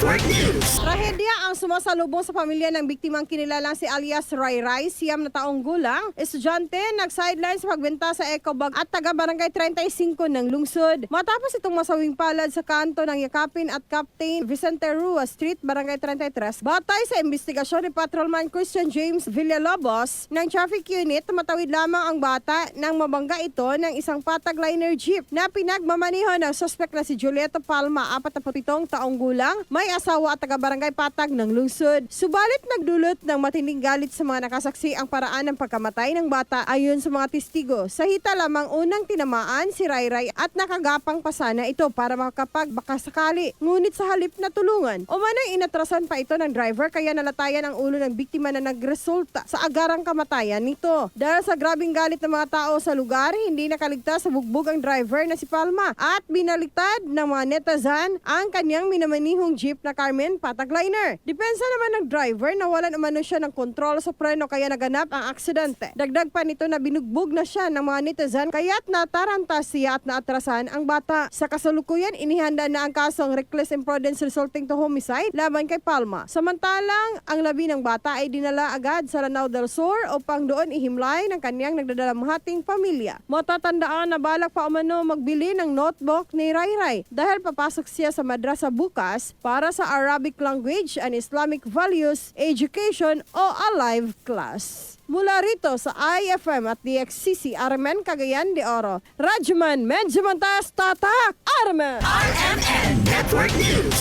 Network News. Trahedya ang sumasalubong sa pamilya ng biktimang kinilalang si alias Ray Ray, 9 na taong gulang, estudyante, nag-sideline sa pagbenta sa Ecobag at taga-barangay 35 ng lungsod. Matapos itong masawing palad sa kanto ng Yakapin at Captain Vicente Rua Street, Barangay 33, batay sa investigasyon ni Patrolman Christian James Villalobos ng Traffic Unit, matawid lamang ang bata nang mabangga ito ng isang patag liner jeep na pinagmamaniho ng suspect na si Julieto Palma, 47 taong gulang, may asawa at taga-barangay Patag ng lungsod. Subalit nagdulot ng matinding galit sa mga nakasaksi ang paraan ng pagkamatay ng bata ayon sa mga testigo. Sa hita lamang unang tinamaan si Ray Ray at nakagapang pa sana ito para makapagbaka sakali. Ngunit sa halip na tulungan, umano'y inatrasan pa ito ng driver kaya nalatayan ang ulo ng biktima na nagresulta sa agarang kamatayan nito. Dahil sa grabing galit ng mga tao sa lugar, hindi nakaligtas sa bugbog ang driver na si Palma at binaliktad ng mga netizen ang kanyang minamanihong jeep na Carmen Patagliner. Depensa naman ng driver na walan umano siya ng kontrol sa preno kaya naganap ang aksidente. Dagdag pa nito na binugbog na siya ng mga netizen kaya't nataranta siya at naatrasan ang bata. Sa kasalukuyan, inihanda na ang kasong reckless imprudence resulting to homicide laban kay Palma. Samantalang, ang labi ng bata ay dinala agad sa Lanao del Sur upang doon ihimlay ng kanyang nagdadalamhating pamilya. Matatandaan na balak pa umano magbili ng notebook ni Ray Ray dahil papasok siya sa madrasa bukas para sa Arabic language and Islamic values education o Alive class. Mula rito sa IFM at DXCC Armen Cagayan de Oro, Radyoman Medyo Mantas Tatak Armen! RMN Network News.